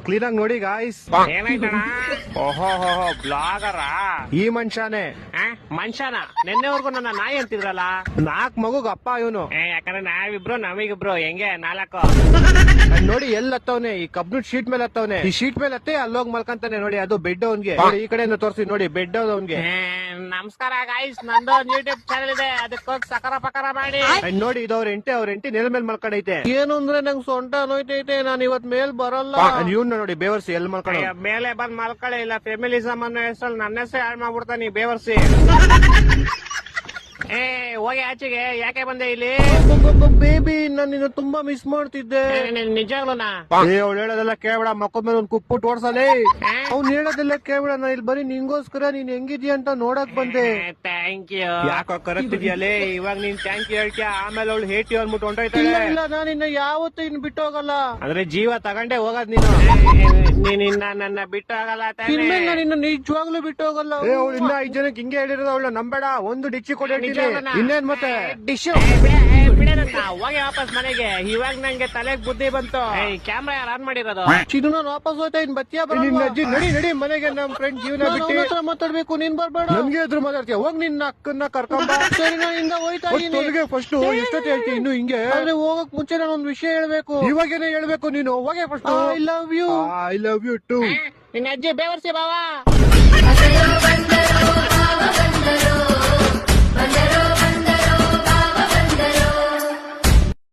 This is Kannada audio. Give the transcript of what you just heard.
ಕ್ಲೀನ್ ಆಗಿ ನೋಡಿ ಗಾಯ್ಸ್. ಏನಾಯ್ತಣ್ಣ? ಓಹೋ ಬ್ಲಾಗರ ಈ ಮನುಷ್ಯನೇ ಮನುಷ್ಯನ ನಿನ್ನೆವರೆಗೂ ನನ್ನ ನಾಯಿ ಅಂತಿದ್ರಲ್ಲ. 4 ಮಗುಗ್ ಅಪ್ಪ ಇವನು. ಯಾಕಂದ್ರೆ ನಾವಿಬ್ರು ನಮಗಿಬ್ರು ಹೆಂಗೆ 4. ನೋಡಿ ಎಲ್ಲಿ ಹತ್ತವನೆ, ಈ ಕಬ್ಬಿಣ ಶೀಟ್ ಮೇಲೆ ಹತ್ತವನೆ. ಈ ಶೀಟ್ ಮೇಲೆ ಹತ್ತೆ ಅಲ್ಲೋಗ್ ಮಲ್ಕಂತಾನೆ ನೋಡಿ, ಅದು ಬೆಡ್ ಅವನ್ಗೆ. ಈ ಕಡೆಯಿಂದ ತೋರಿಸಿ ನೋಡಿ, ಬೆಡ್ ಅವನ್ಗೆ. ನಮಸ್ಕಾರ ಗಾಯ್ಸ್, ನಂದು ಒಂದು ಯೂಟ್ಯೂಬ್ ಚಾನಲ್ ಇದೆ, ಅದಕ್ಕೋಗಿ ಸಕರ ಪಕರ ಮಾಡಿ ನೋಡಿ. ಇದು ಅವ್ರ ಎಂಟಿ ನೆಲ ಮೇಲೆ ಮಲ್ಕೊಂಡೈತೆ. ಏನು ಅಂದ್ರೆ ನಂಗೆ ಸೊಂಟ ನೋಯ್ತೈತೆ, ನಾನು ಇವತ್ ಮೇಲ್ ಬರಲ್ಲ. ಇವ್ನ ನೋಡಿ ಬೇವರ್ಸಿ ಎಲ್ಲಿ ಮಲ್ಕೊಂಡ. ಮೇಲೆ ಬಂದ್ ಮಲ್ಕೊಳ್ಳಿ, ಇಲ್ಲ ಫೆಮಿಲಿಸಮ್ ಅನ್ನೋ ಹೆಸರಲ್ಲಿ ನನ್ನ ಹೆಸರು ಹಾಳು ಮಾಡ್ಬಿಡ್ತಾನೆ ಬೇವರ್ಸಿ. ಹೋಗಿ ಆಚೆಗೆ, ಯಾಕೆ ಬಂದೆ ಇಲ್ಲಿ? ಬೇಬಿ, ನಾನು ನಿನ್ನ ತುಂಬಾ ಮಿಸ್ ಮಾಡ್ತಿದ್ದೆ. ನಿಜಾಗ್ಲೂನಾ? ಅವ್ಳು ಹೇಳೋದೆಲ್ಲ ಕೇಳಬೇಡ, ಮಕ್ಕದ ಮೇಲೆ ಒಂದು ಕುಪ್ಪುಟ್ಟು ಓಡ್ಸಲೇ. ಅವ್ನು ಹೇಳೋದೆಲ್ಲ ಕೇಳಬೇಡ, ನಾನು ಇಲ್ಲಿ ಬರೀ ನಿಂಗೋಸ್ಕರ ನೀನ್ ಹೆಂಗಿದ್ಯಾ ಅಂತ ನೋಡಕ್ ಬಂದೆ. Thank you. ಯಾಕೋ ಕರೆಕ್ಟಿದ್ಯಲ್ಲೇ, ಇವಾಗ ನೀನ್ ಥ್ಯಾಂಕ್ ಯು ಹೇಳ್ತೀಯ, ಆಮೇಲೆ ಅವಳು ಹೇಟಿ ಅಂದ್ಬಿಟ್ಟು ಹೊಂಟೋಯ್ತಾಳೆ. ಇಲ್ಲ, ನಾನು ಇನ್ನ ಯಾವತ್ತೂ ಇನ್ ಬಿಟ್ಟು ಹೋಗಲ್ಲ. ಅಂದ್ರೆ ಜೀವ ತಗೊಂಡೇ ಹೋಗದ್ ನೀನು. ನೀನಿನ್ನ ನನ್ನ ಬಿಟ್ಟು ಹೋಗಲ್ಲ. ಇನ್ಮೇಲೆ ನಾನು ಇನ್ನು ನಿಜವಾಗ್ಲೂ ಬಿಟ್ಟು ಹೋಗಲ್ಲ. ಅವಳು ಇನ್ನ 5 ಜನಕ್ಕೆ ಹಿಂಗೆ ಹೇಳಿರೋದು, ಅವಳ ನಂಬೇಡ. ಒಂದು ಡಿಚ್ಚಿ ಕೊಡಿ, ಇನ್ನೇನ್ ಮತ್ತೆ ಡಿಶ್ ಬಿಡೋದಂತ. ಹೋಗಿ ವಾಪಸ್ ಮನೆಗೆ. ಇವಾಗ ನಂಗೆ ತಲೆಗೆ ಬುದ್ಧಿ ಬಂತು. ಕ್ಯಾಮ್ರಾ ಯಾರು ಆನ್ ಮಾಡಿರೋದು? ಚಿನ್ನ ನಾನು ವಾಪಸ್ ಹೋಯ್ತಾ, ಇನ್ ಬತ್ತಿಯಾ? ನಡಿ ಮನೆಗೆ. ನಮ್ ಫ್ರೆಂಡ್ ಜೀವನ ಬಿಟ್ಟು ಮಾತಾಡ್ಬೇಕು, ನೀನ್ ಬರ್ಬೇಡ. ನನ್ಗೆ ಎದುರು ಮಾತಾಡ್ತೀಯ, ಹೋಗ್ ನಿನ್ನ ಅಕ್ಕನ್ನ ಕರ್ಕೊಂಡ. ಸರಿ, ನಾನು ಹಿಂಗ ಹೋಯ್ತಾ ಇದ್ದೀನಿ. ಫಸ್ಟ್ ಎಷ್ಟೊತ್ತು ಹೇಳ್ತೀನಿ ಇನ್ನು ಹಿಂಗೆ? ಆದ್ರೆ ಹೋಗಕ್ ಮುಂಚೆ ನಾನು ಒಂದು ವಿಷಯ ಹೇಳ್ಬೇಕು. ಇವಾಗೇನೆ ಹೇಳ್ಬೇಕು ನೀನು. ಹೋಗಿ first. I love you. I love you too. ನಿನ್ನ ಅಜ್ಜಿ ಬೇವರ್ಸಿ ಬಾವಾ. ಬಂದರೋ